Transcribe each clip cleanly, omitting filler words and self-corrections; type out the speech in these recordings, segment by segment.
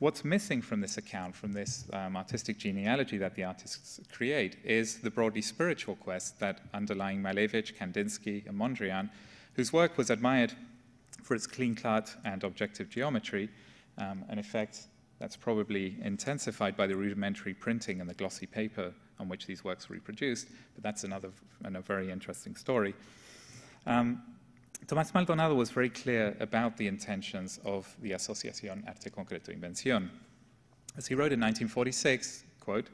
What's missing from this account, from this artistic genealogy that the artists create, is the broadly spiritual quest that underlying Malevich, Kandinsky, and Mondrian, whose work was admired for its clean-cut and objective geometry, an effect that's probably intensified by the rudimentary printing and the glossy paper on which these works were reproduced, but that's another and a very interesting story. Tomás Maldonado was very clear about the intentions of the Asociación Arte Concreto Invención. As he wrote in 1946, quote,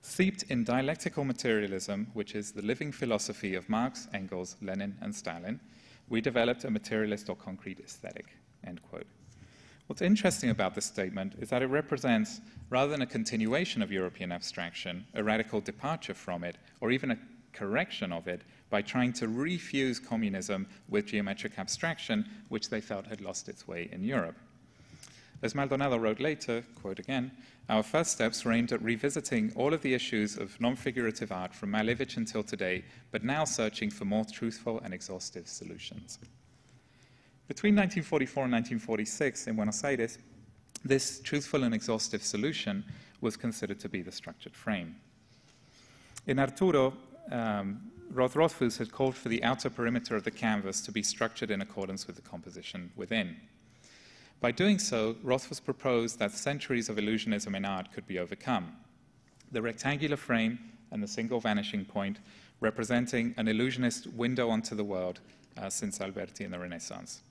"Steeped in dialectical materialism, which is the living philosophy of Marx, Engels, Lenin, and Stalin, we developed a materialist or concrete aesthetic," end quote. What's interesting about this statement is that it represents, rather than a continuation of European abstraction, a radical departure from it, or even a correction of it, by trying to refuse communism with geometric abstraction, which they felt had lost its way in Europe. As Maldonado wrote later, quote again, "Our first steps were aimed at revisiting all of the issues of non-figurative art from Malevich until today, but now searching for more truthful and exhaustive solutions." Between 1944 and 1946 in Buenos Aires, this truthful and exhaustive solution was considered to be the structured frame. In Arturo, Rothfuss had called for the outer perimeter of the canvas to be structured in accordance with the composition within. By doing so, Rothfuss proposed that centuries of illusionism in art could be overcome. The rectangular frame and the single vanishing point representing an illusionist window onto the world since Alberti in the Renaissance.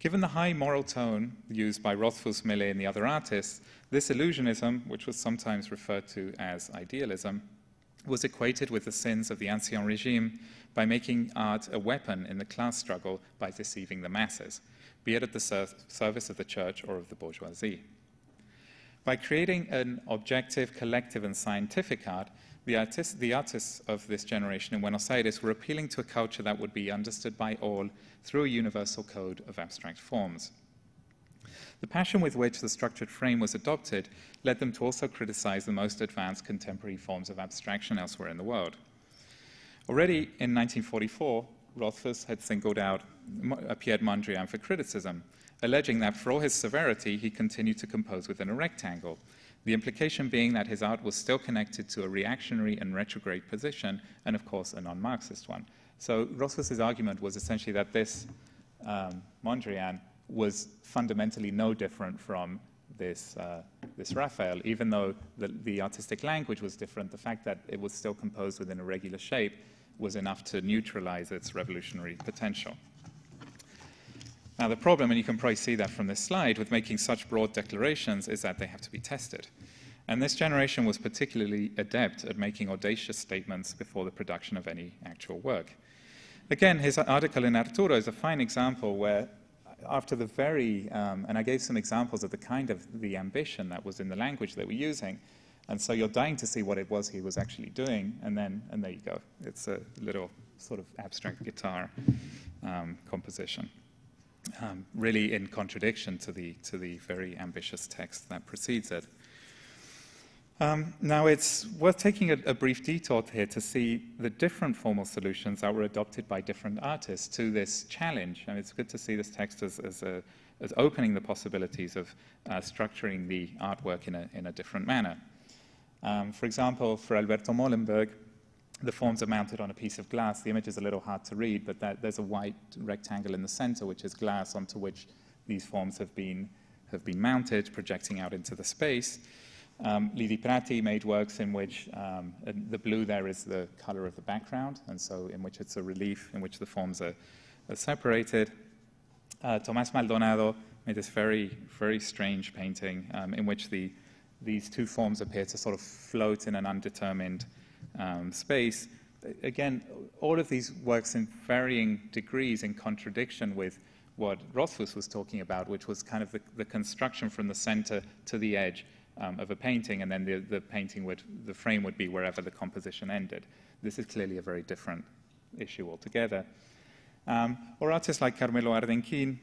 Given the high moral tone used by Rothfuss, Melé, and the other artists, this illusionism, which was sometimes referred to as idealism, was equated with the sins of the Ancien Regime by making art a weapon in the class struggle by deceiving the masses, be it at the service of the church or of the bourgeoisie. By creating an objective, collective, and scientific art, the artists of this generation in Buenos Aires were appealing to a culture that would be understood by all through a universal code of abstract forms. The passion with which the structured frame was adopted led them to also criticize the most advanced contemporary forms of abstraction elsewhere in the world. Already in 1944, Rothfuss had singled out Pierre Mondrian for criticism, alleging that for all his severity, he continued to compose within a rectangle, the implication being that his art was still connected to a reactionary and retrograde position, and of course a non-Marxist one. So Rothfuss's argument was essentially that this Mondrian was fundamentally no different from this Raphael, even though the artistic language was different. The fact that it was still composed within a regular shape was enough to neutralize its revolutionary potential. Now the problem, and you can probably see that from this slide, with making such broad declarations is that they have to be tested. And this generation was particularly adept at making audacious statements before the production of any actual work. Again, his article in Arturo is a fine example where after the very, and I gave some examples of the kind of the ambition that was in the language they were using, and so you're dying to see what it was he was actually doing, and there you go. It's a little sort of abstract guitar composition, really in contradiction to the very ambitious text that precedes it. Now, it's worth taking a brief detour here to see the different formal solutions that were adopted by different artists to this challenge. And it's good to see this text as opening the possibilities of structuring the artwork in a different manner. For example, for Alberto Molenberg, the forms are mounted on a piece of glass. The image is a little hard to read, but there's a white rectangle in the center, which is glass onto which these forms have been mounted, projecting out into the space. Lidi Prati made works in which the blue there is the color of the background, and so in which it's a relief in which the forms are separated. Tomás Maldonado made this very, very strange painting in which these two forms appear to sort of float in an undetermined space. Again, all of these works in varying degrees in contradiction with what Rothfuss was talking about, which was kind of the construction from the center to the edge of a painting, and then the frame would be wherever the composition ended. This is clearly a very different issue altogether. Or artists like Carmelo Ardenquín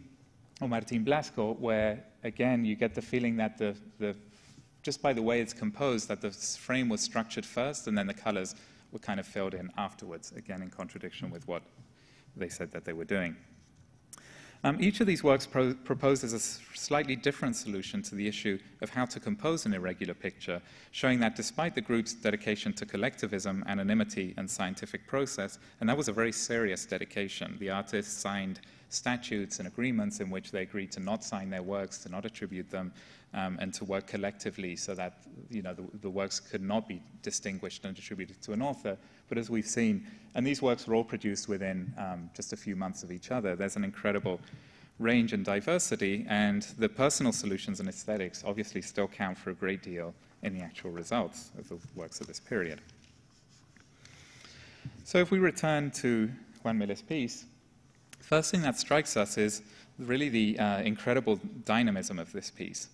or Martín Blasco, where, again, you get the feeling that just by the way it's composed, that the frame was structured first, and then the colors were kind of filled in afterwards, again in contradiction with what they said that they were doing. Each of these works proposes a slightly different solution to the issue of how to compose an irregular picture, showing that despite the group's dedication to collectivism, anonymity, and scientific process, and that was a very serious dedication, the artists signed statutes and agreements in which they agreed to not sign their works, to not attribute them, and to work collectively so that the works could not be distinguished and attributed to an author. But as we've seen, and these works were all produced within just a few months of each other, there's an incredible range and diversity, and the personal solutions and aesthetics obviously still count for a great deal in the actual results of the works of this period. So if we return to Juan Melé's piece, first thing that strikes us is really the incredible dynamism of this piece.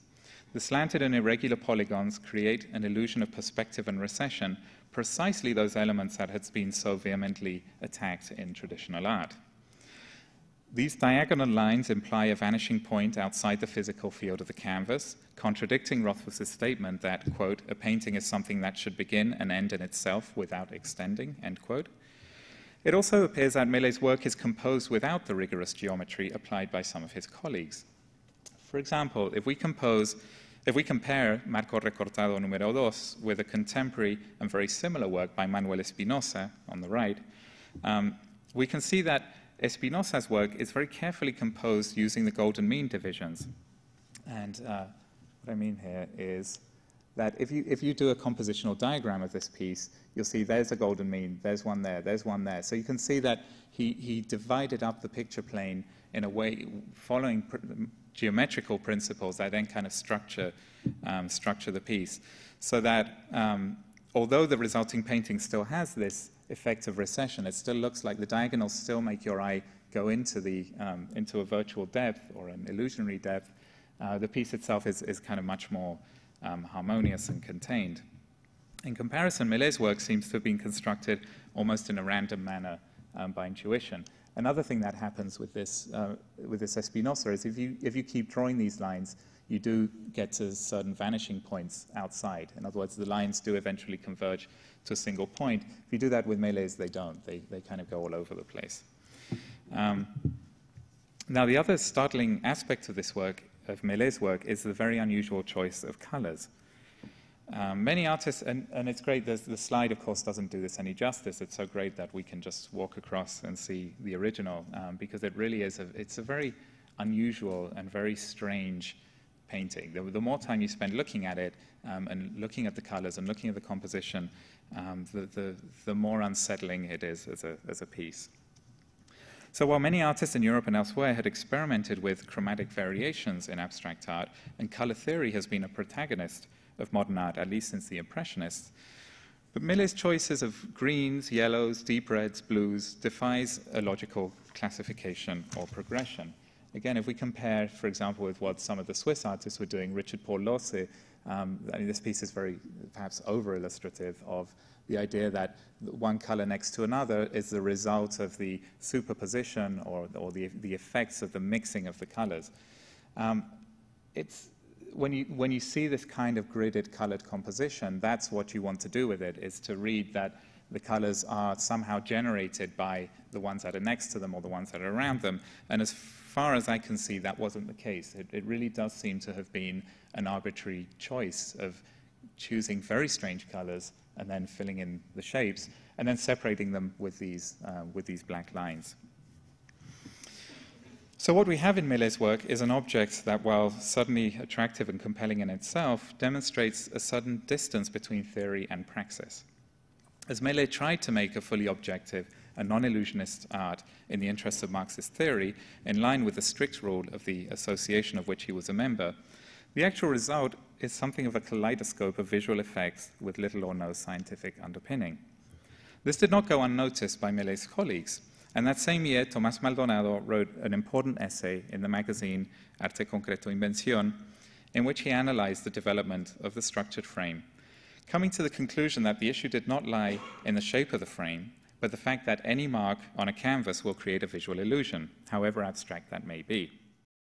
The slanted and irregular polygons create an illusion of perspective and recession, precisely those elements that had been so vehemently attacked in traditional art. These diagonal lines imply a vanishing point outside the physical field of the canvas, contradicting Rothfuss's statement that, quote, a painting is something that should begin and end in itself without extending, end quote. It also appears that Mélé's work is composed without the rigorous geometry applied by some of his colleagues. For example, if we compare Marco Recortado número 2 with a contemporary and very similar work by Manuel Espinosa on the right, we can see that Espinosa's work is very carefully composed using the golden mean divisions. And what I mean here is that if you do a compositional diagram of this piece, you'll see there's a golden mean, there's one there, there's one there. So you can see that he divided up the picture plane in a way following geometrical principles that then kind of structure the piece. So that although the resulting painting still has this effect of recession, it still looks like the diagonals still make your eye go into a virtual depth or an illusionary depth. The piece itself is kind of much more harmonious and contained. In comparison, Mélé's work seems to have been constructed almost in a random manner by intuition. Another thing that happens with this Espinosa is if you keep drawing these lines, you do get to certain vanishing points outside. In other words, the lines do eventually converge to a single point. If you do that with Mélé's, they don't. They kind of go all over the place. Now, the other startling aspect of this work, of Mélé's work, is the very unusual choice of colors. Many artists, and it's great, the slide, of course, doesn't do this any justice. It's so great that we can just walk across and see the original, because it really is, it's a very unusual and very strange painting. The more time you spend looking at it and looking at the colors and looking at the composition, the more unsettling it is as a piece. So while many artists in Europe and elsewhere had experimented with chromatic variations in abstract art, and color theory has been a protagonist of modern art, at least since the Impressionists, but Mélé's choices of greens, yellows, deep reds, blues defies a logical classification or progression. Again, if we compare, for example, with what some of the Swiss artists were doing, Richard Paul Losse, I mean, this piece is very, perhaps, over-illustrative of the idea that one color next to another is the result of the superposition or the effects of the mixing of the colors. When you see this kind of gridded colored composition, that's what you want to do with it, is to read that the colors are somehow generated by the ones that are next to them or the ones that are around them. And as far as I can see, that wasn't the case. It really does seem to have been an arbitrary choice of choosing very strange colors and then filling in the shapes and then separating them with these black lines. So what we have in Mélé's work is an object that, while suddenly attractive and compelling in itself, demonstrates a sudden distance between theory and praxis. As Melé tried to make a fully objective and non-illusionist art in the interests of Marxist theory, in line with the strict rule of the association of which he was a member, the actual result is something of a kaleidoscope of visual effects with little or no scientific underpinning. This did not go unnoticed by Mélé's colleagues, and that same year, Tomás Maldonado wrote an important essay in the magazine Arte Concreto Invención, in which he analyzed the development of the structured frame, coming to the conclusion that the issue did not lie in the shape of the frame, but the fact that any mark on a canvas will create a visual illusion, however abstract that may be.